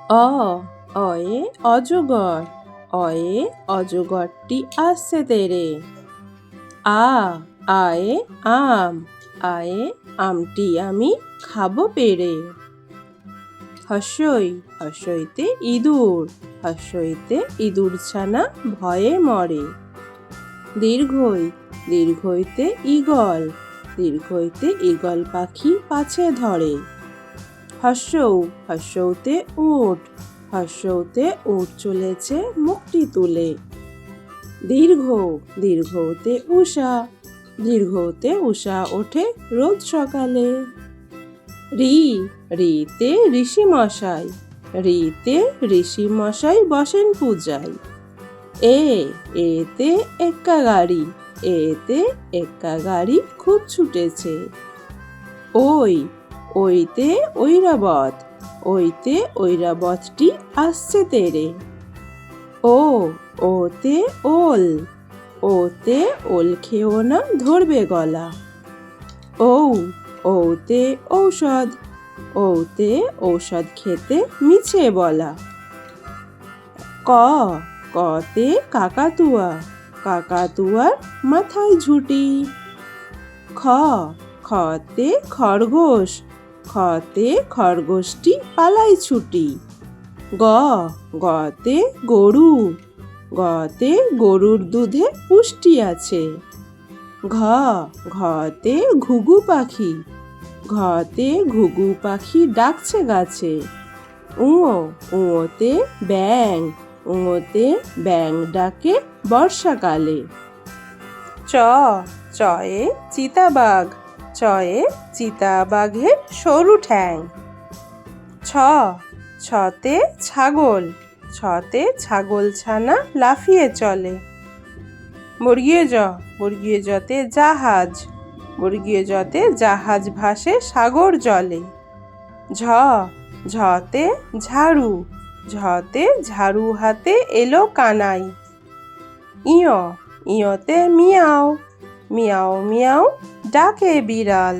অ অয়ে অজগর, অয়ে অজগরটি আসছে তেরে। আ আয়ে আম, আয়ে আমটি আমি খাবো পেড়ে। হস্যই হস্যইতে ইঁদুর, হস্যইতে ইঁদুর ছানা ভয়ে মরে। দীর্ঘই দীর্ঘইতে ঈগল, দীর্ঘইতে ঈগল পাখি পাছে ধরে। হস্যৌ হস্যৌতে উট, হস্যৌতে উট চলেছে মুখটি তুলে। দীর্ঘ দীর্ঘৌতে উষা, দীর্ঘৌতে উষা ওঠে রোজ সকালে। রি রিতে ঋষি মশাই, রিতে ঋষি মশাই বসেন পূজায়। এতে এক্কা গাড়ি, এতে এক্কা গাড়ি খুব ছুটেছে। ওইতে ঐরাবত, ওইতে ঐরাবতটি আসছে তেরে। ওতে ওল, ওতে ওল খেও না ধরবে গলা। ওতে ঔষধ, ওতে ঔষধ খেতে মিছে বলা। কতে কাকাতুয়া, কাকাতুয়ার মাথায় ঝুঁটি। খতে খরগোশ, খতে খরগোশটি পালায় ছুটি। গতে গরু, গতে গরুর দুধে পুষ্টি আছে। ঘতে ঘুঘু পাখি, ঘতে ঘুঘু পাখি ডাকছে গাছে। উঁতে ব্যাঙ, উঁতে ব্যাঙ ডাকে বর্ষাকালে। চয়ে চিতাবাঘ, চয়ে চিতাবাঘের সরু ঠ্যাং। ছতে ছাগল, ছতে ছাগল ছানা লাফিয়ে চলে। বর্গীয় জতে জাহাজ, বর্গীয় জতে জাহাজ ভাসে সাগর জলে। ঝতে ঝাড়ু, ঝতে ঝাড়ু হাতে এলো কানাই। ইয়তে মিয়াও, মিয়াও মিয়াও ডাকে বিড়াল।